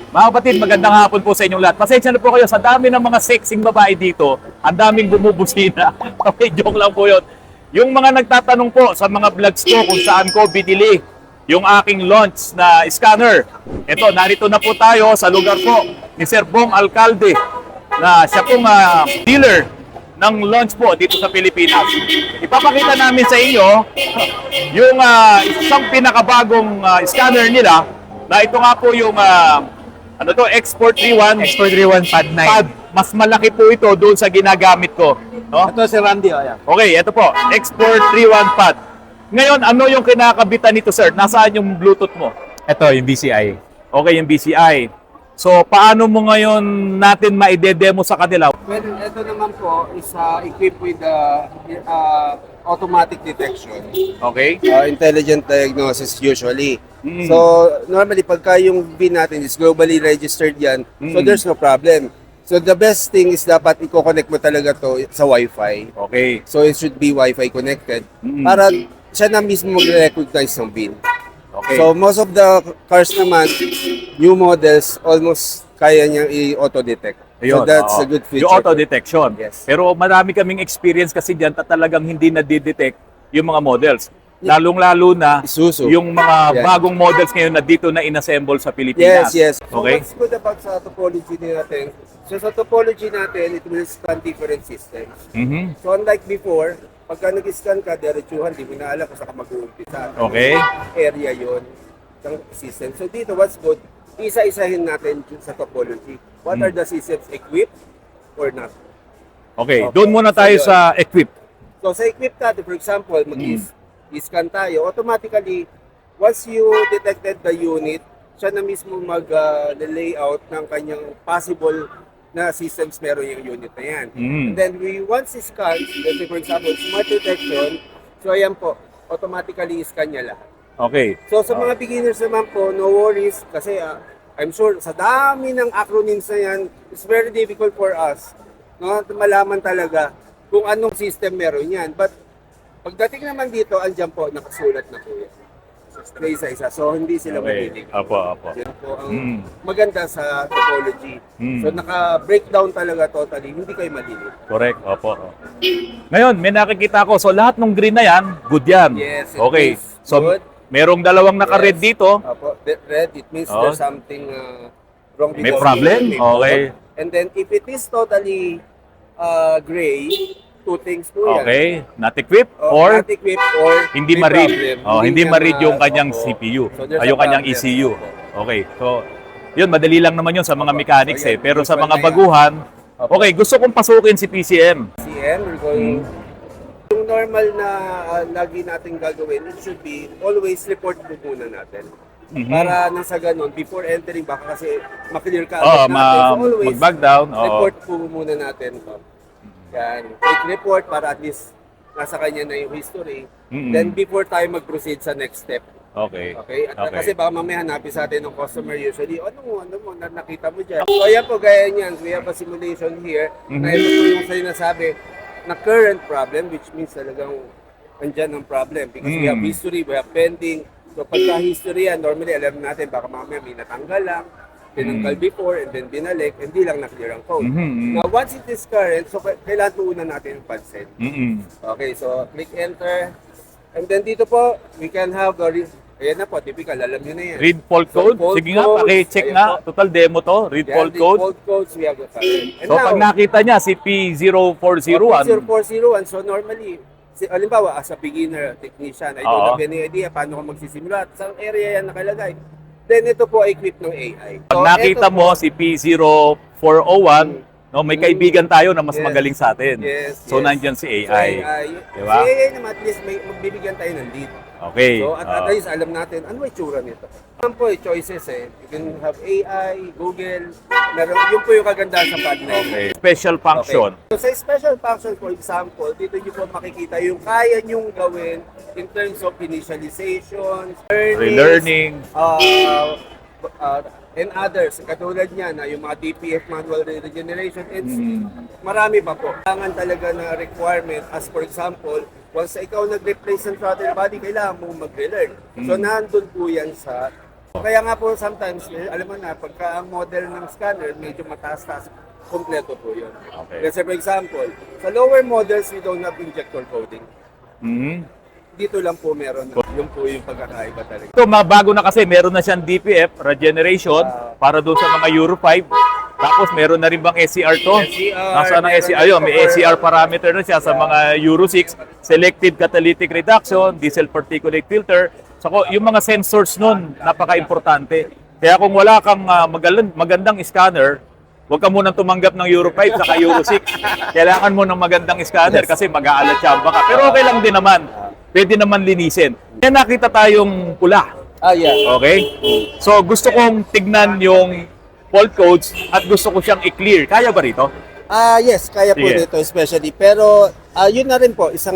Mga kapatid, magandang hapon po sa inyong lahat. Pasensya na po kayo, sa dami ng mga sexing babae dito, ang daming bumubusina. Okay, joke lang po yun. Yung mga nagtatanong po sa mga vlogs ko kung saan ko binili yung aking launch na scanner. Ito, narito na po tayo sa lugar po ni Sir Bong Alcalde, na siya pong dealer ng launch po dito sa Pilipinas. Ipapakita namin sa inyo yung isang pinakabagong scanner nila, na ito nga po yung ano to, Export 31. Export 31 Pad 9. Pad. Mas malaki po ito doon sa ginagamit ko. No? Ito si Randy. Oh, yeah. Okay, ito po. Export 31 Pad. Ngayon, ano yung kinakabitan nito, sir? Nasaan yung Bluetooth mo? Ito yung BCI. Okay, yung BCI. So, paano mo ngayon natin maide-demo sa kanila? Well, ito naman po is equipped with automatic detection. Okay? Intelligent diagnosis usually. Mm. So, normally pagka yung bin natin is globally registered yan, so there's no problem. So, the best thing is dapat i-connect mo talaga to sa Wi-Fi. Okay. So, it should be Wi-Fi connected Mm. para siya na mismo mag-recognize ng bin. Okay. So, most of the cars naman, new models, almost kaya niyang i-auto-detect. Ayun, So, that's oo. a good feature. Yung auto detection. Yes. Pero marami kaming experience kasi diyan talagang hindi na-detect yung mga models. Lalong-lalo na Isuzu. yung mga Yeah. bagong models ngayon na dito na inassemble sa Pilipinas. Yes, yes. So Okay? what's good about sa topology natin? So sa topology natin, it will scan different systems. Mhm. So unlike before, pagka nag-scan ka, diretsuhan, di mo na alam kung saan ka mag-uumpisa. Okay. Area yon ng system. So dito, what's good? Isa-isahin natin sa topology. What are the systems equipped or not? Okay, Okay. doon muna tayo So, sa equip. So sa equipped natin, for example, mag-scan tayo, automatically, once you detected the unit, siya na mismo mag-layout ng kanyang possible na systems meron yung unit na yan. Mm. And then once scan, let's say for example, smart detection, so ayan po, automatically scan niya lahat. Okay. So sa mga beginners naman po, no worries, kasi I'm sure sa dami ng acronyms na yan, it's very difficult for us no, malaman talaga kung anong system meron yan. But pagdating naman dito, andyan po, nakasulat na po yan. May isa-isa. So, hindi sila Okay. mahilig. Apo, apo. Yan po ang Mm. maganda sa topology. Mm. So, naka-breakdown talaga totally. Hindi kayo malilito. Correct. Opo. Ngayon, may nakikita ko. So, lahat ng green na yan, good yan. Yes, it Okay. means So, good. merong dalawang naka-red Yes. dito. Apo, red, it means Oh. there's something wrong. May because problem? may fault. Okay. And then, if it is totally gray, two things po yan. Okay. Not equipped Oh, or not equipped or hindi may ma-read. problem. Hindi niya ma-read yung kanyang opo. CPU. So, there's Yung a kanyang problem. ECU. Opo. Okay. So, yun, madali lang naman yun sa mga mechanics So, eh. yan, Pero sa usual mga na yan. baguhan, Opo. okay, gusto kong pasukin si PCM. CM, we're going yung normal na lagi natin gagawin, it should be always report po muna natin. Mhm. Para nang sa ganun, before entering, baka kasi maklear ka Oh, agad natin. So always, mag-back down. Oo. report po muna natin to. Yan, take report para at least nasa kanya na yung history. Mhm. Then before tayo mag-proceed sa next step. Okay. Okay? At Okay. kasi baka mamaya hanapin sa atin ng customer usually, ano mo, nakita mo dyan. So ayan po, gaya niyan, we have a simulation here na ito po yung sinasabi na current problem, which means talagang andyan ang problem. Because we have history, we have pending. So pagka history yan, normally alam natin, baka mamaya may natanggal lang, tinanggal before, and then binalik, hindi lang na-clear ang code. Mhm. Now, once it is current, so kailangan tuunan natin yung pansin. Mm-mm. Okay, so click enter. And then dito po, we can have the ayan na po, typical, alam nyo na yan. Read fault So, code. fault Sige nga, codes, paki-check ayun nga. po. Total demo to. Read Yan, fault the code. fault codes, we have the current. And So, pag nakita niya si P0401, 0401, so normally, halimbawa, as a beginner technician, I don't Oo. have any idea paano ko magsisimula. At saan area yan nakalagay. Then ito po ay equipped ng AI. pag nakita ito mo po, si P0401, no, may kaibigan tayo na mas Yes. magaling sa atin. Yes, So, yes. nandyan si So, AI. Diba? Si AI naman, at least may magbibigyan tayo ng lead. Okay. So, at least alam natin, ano yung itsura nito? Yan po yung choices eh. You can have AI, Google, meron, yun po yung kagandahan sa Pad 9. Okay. Special function. Okay. So sa special function, for example, dito nyo po makikita yung kaya nyong gawin in terms of initialization, Relearning. and others. Katulad niya na yung mga DPF manual regeneration and marami pa po. Kailangan talaga na requirement as for example, once ikaw nag-replace ng throttle body, kailangan mo mag-relearn. So nandun po yan sa Kaya nga po sometimes, alam mo na, pagka ang model ng scanner medyo mataas-taas, kompleto po yun. Okay. Kasi for example, sa lower models, we don't have injector coding. Mhm. Dito lang po meron. Yun po yung pagkakaiba talaga. Ito, bago na kasi, meron na siyang DPF, regeneration, para doon sa mga Euro 5. Tapos, meron na rin bang SCR to? SCR, Nasaan ang meron SCR? na Ayun, ito may for- SCR parameter na siya sa mga Euro 6, selective catalytic reduction, diesel particulate filter. So, yung mga sensors nun, napaka-importante. Kaya kung wala kang magandang scanner, huwag ka munang tumanggap ng Euro 5 saka Euro 6. Kailangan mo ng magandang scanner kasi mag-aalatsamba ka. Pero okay lang din naman. Pwede naman linisin. Kaya nakita tayong pula. Yeah. Okay? So gusto kong tignan yung fault codes at gusto ko siyang i-clear. Kaya ba rito? Yes, kaya po Sige. dito especially. Pero yun na rin po, isa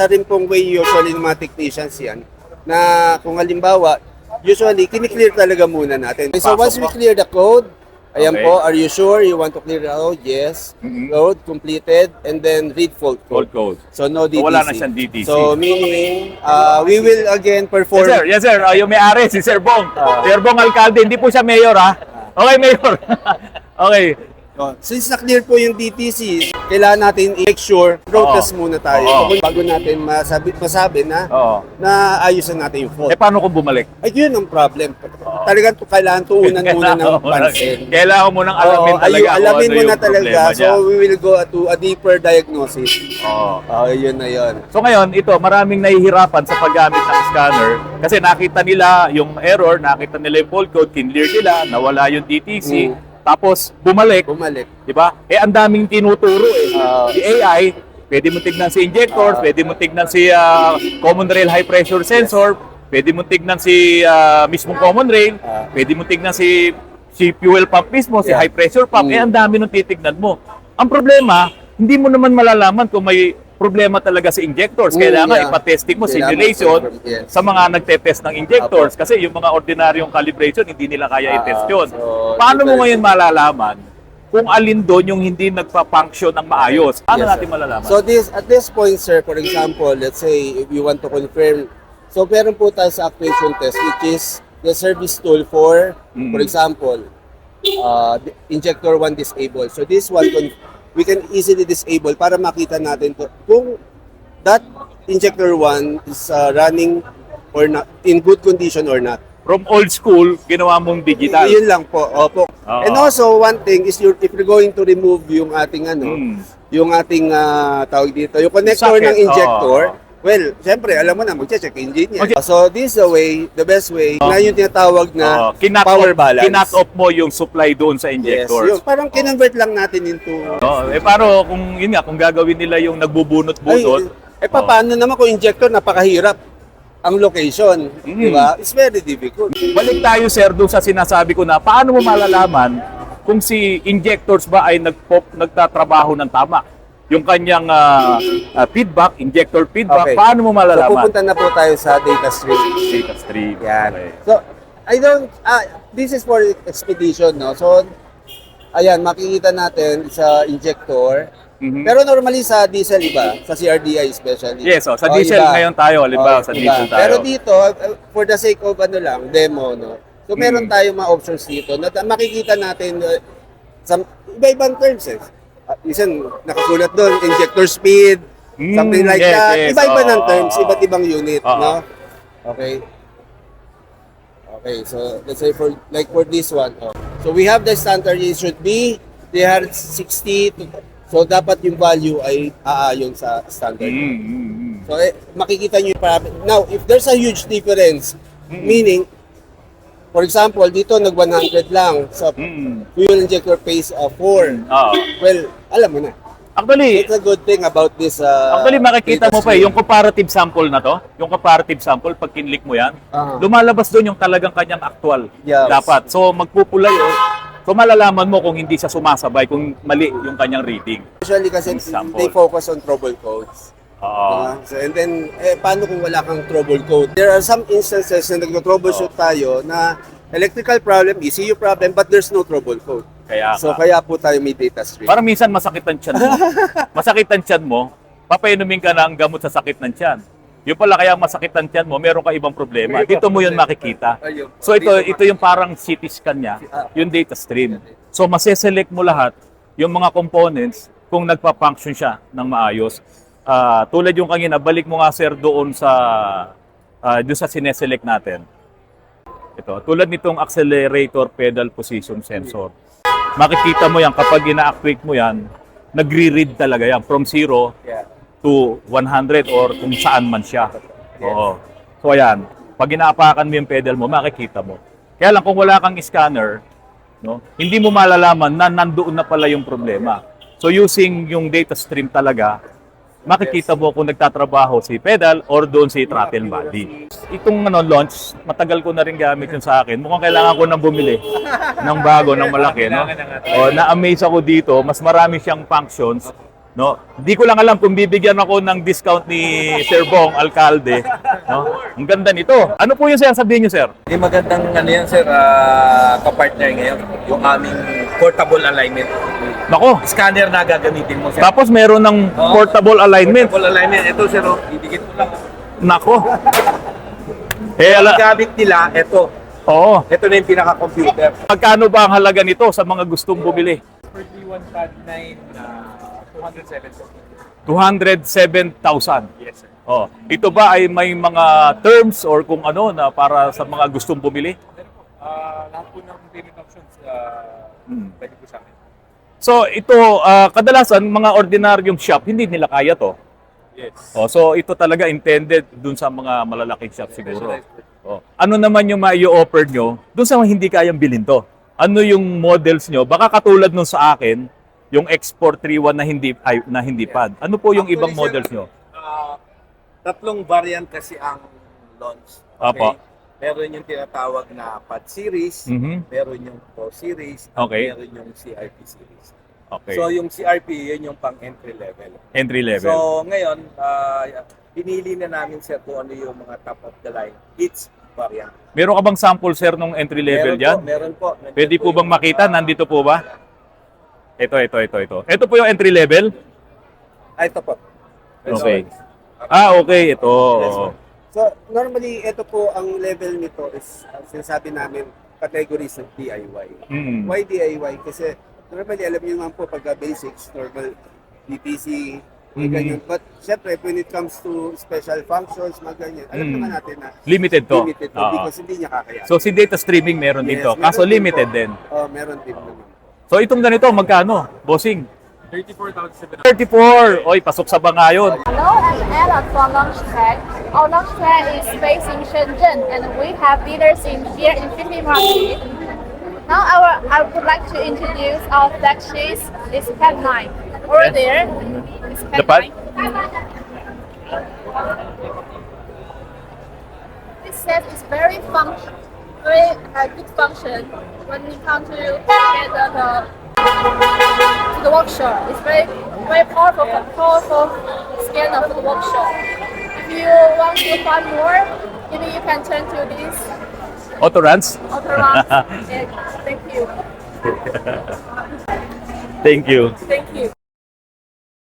rin pong way usually ng mga technicians yan, na kung halimbawa, usually, kiniklear talaga muna natin. So once we clear the code, ayan Okay. po, are you sure you want to clear the code? Yes. Mhm. Code completed, and then read fault Fault code. code. So no DTC. So, wala na siyang DTC. So meaning, we will again Yes perform. sir, yes sir. Yung may-ari, si Sir Bong. Sir Bong Alcalde, hindi po siya mayor ha. Okay, mayor. Okay. Since na-clear po yung DTC, kailangan natin i-make sure, road Oo. test muna tayo. Oo. Bago natin masabi na, Oo. na ayusin natin yung fault. Eh paano kung bumalik? Ay, yun ang problem. Talagang kailangan tuunan muna ng pansin. Kailangan mo nang alamin Oo, talaga alamin kung mo ano na yung talaga. problema niya. So, we will go to a deeper diagnosis. Oo. Yun na yun. So ngayon, ito, maraming nahihirapan sa paggamit ng scanner kasi nakita nila yung error, nakita nila yung fault code, kinlear nila, nawala yung DTC, tapos bumalik, Bumalik. di ba? Eh, ang daming tinuturo eh. Ah. Si AI, pwede mo tignan si injector, pwede mo tignan si common rail high pressure sensor, pwede mo tignan si mismong common rail, pwede mo tignan si fuel pump mismo, si Yeah. high pressure pump, eh ang dami nung titignan mo. Ang problema, hindi mo naman malalaman kung may problema talaga sa injectors. Kailangan Yeah. ipatesting mo Kailangan simulation yes. sa mga nagte-test ng injectors kasi yung mga ordinaryong calibration hindi nila kaya i-test yun. so, Paano mo different. ngayon malalaman kung alin doon yung hindi nagpa-function ng maayos? Paano Yes, natin sir. malalaman? So at this point, sir, for example, let's say if you want to confirm, so meron po tayo sa actuation test which is the service tool for example, the injector 1 disabled. So this one, we can easily disable para makita natin kung that injector 1 is running or not, in good condition or not. From old school, ginawa mong digital. Yun lang po. Opo. Oo. And also, one thing is if you're going to remove yung ating yung ating tawag dito, yung connector Socket. ng injector, Oo. well, siyempre, alam mo na, mag-check engine yan. Okay. So, this is the way, the best way, na yung tinatawag na power balance. Kinat off mo yung supply doon sa Yes, injectors. yun. Parang kinonvert lang natin into... Paano kung yun nga, kung gagawin nila yung nagbubunot-bunot? Paano naman kung injector, napakahirap ang location, di ba? It's very difficult. Balik tayo sir doon sa sinasabi ko na paano mo malalaman kung si injectors ba ay nagtatrabaho ng tama? Yung kanyang feedback, injector feedback, Okay. paano mo So, malalaman? pupunta na po tayo sa data stream. Data stream. Yan. Okay. So, this is for expedition, no? So, ayan, makikita natin sa injector. Mhm. Pero normally sa diesel, iba. Sa CRDI especially. Yes, sa diesel iba. ngayon tayo, halimbawa sa iba. diesel tayo. Pero dito, for the sake of demo, no? So, meron tayong mga options dito na makikita natin sa iba-ibang terms, eh. Isang nakasulat doon, injector speed, something like yes, that. yes. Iba-iba ng Oo, terms, oo. iba't ibang unit, Oo. no? Okay. Okay, so let's say for this one. So we have the standard, it should be 360 so dapat yung value ay aayon sa standard. So makikita niyo now if there's a huge difference, meaning for example dito nag 100 lang sa fuel injector phase 4. Well, alam mo na. Actually, It's a good thing about this makikita mo pa yung comparative sample na to, yung comparative sample, pag kinlik mo yan, lumalabas doon yung talagang kanyang actual Yes. dapat. So magpupula yun, so malalaman mo kung hindi siya sumasabay, kung mali yung kanyang reading. Usually kasi Sample. they focus on trouble codes. So, and then, paano kung wala kang trouble code? There are some instances na nag-troubleshoot tayo na electrical problem, ECU problem, but there's no trouble code. So, kaya po tayo may data stream. Parang minsan masakit ang tiyan mo. Masakit ang tiyan mo, papainumin ka ng gamot sa sakit ng tiyan. Yung pala kaya masakit ang tiyan mo, meron ka ibang problema. Dito mo yun makikita. Ayun. So ito yung parang CT scan niya, yung data stream. So maseselect mo lahat yung mga components kung nagpa-function siya ng maayos. Tulad yung kanina, balik mo nga sir doon sa sineselect natin. Ito, tulad nitong accelerator pedal position sensor. Makikita mo yan kapag ina-activate mo yan, nagre-read talaga yan from 0 Yeah. to 100 or kung saan man siya. Oo. So ayan, pag inaapakan mo yung pedal mo, makikita mo. Kaya lang kung wala kang scanner, no, hindi mo malalaman na nandoon na pala yung problema. So using yung data stream talaga, makikita mo kung nagtatrabaho si pedal or doon si throttle body. Itong launch, matagal ko na rin gamit yun sa akin. Mukhang kailangan ko nang bumili ng bago, ng malaki. No? Na-amaze ako dito, mas marami siyang functions. No? Di ko lang alam kung bibigyan ako ng discount ni Sir Bong Alcalde. No? Ang ganda nito. Ano po yung sabihin niyo, sir? Yung magandang ano yan, sir, kapartner ngayon, yung aming portable alignment. Nako, Scanner na gagamitin mo, sir. tapos meron ng portable alignment. Portable alignment. Ito, sir, idikit mo lang. Nako. Ang gamit nila, ito. Oo. Ito na yung pinaka-computer. Magkano ba ang halaga nito sa mga gustong bumili? For D1 Pad 9, 207. 207,000. Yes, sir. Oh, ito ba ay may mga terms or kung ano na para sa mga gustong bumili? Lahat po ng payment options, pwede po sa amin. So ito kadalasan mga ordinaryong shop hindi nila kaya to. Yes. Oh, so ito talaga intended dun sa mga malalaking shop siguro. Oh, ano naman yung mai-offer nyo dun sa mga hindi kayang bilhin to? Ano yung models nyo? Baka katulad nung sa akin, yung X4 31 na hindi pad. Ano po yung ibang models nyo? Tatlong variant kasi ang launch. Apo. Meron yung tinatawag na Pad Series, Mhm. meron yung Pro Series, at Okay. meron yung CRP Series. Okay. So yung CRP, yun yung pang entry level. Entry level. So ngayon, pinili na namin sir kung ano yung mga top of the line. Each variant. Meron ka bang sample sir nung entry level diyan? Meron po. Nandyan Pwede po bang yung, makita? Nandito po ba? Ito. Ito po yung entry level? Ito po. Okay. Okay. Ito. So, normally, ito po ang level nito is, sinasabi namin, categories ng DIY. Mm. Why DIY? Kasi, normally, alam niyo naman po, pagka basics, normal, DTC, may ganyan. But, syempre, when it comes to special functions, mga ganyan, alam naman natin na Limited to. limited to Oo. because hindi niya kakayanin. So si data streaming meron Yes, dito. meron Kaso din limited po. din. Meron din naman. So itong ganito, magkano? Bossing? 34,700. 34! Oy, pasok sa banga yun. Hello, I'm Ella from Launchpad. Our Launchpad is based in Shenzhen and we have dealers here in Philippine Market. Now I would like to introduce our flagship, is Pad 9. Over Yes. there is The Pad Pad? 9. This set is very good function when we come to get to the workshop. It's very powerful scanner for the workshop. If you want to find more, maybe you can turn to this Autorans? Autoruns. And thank you. Thank you. Thank you.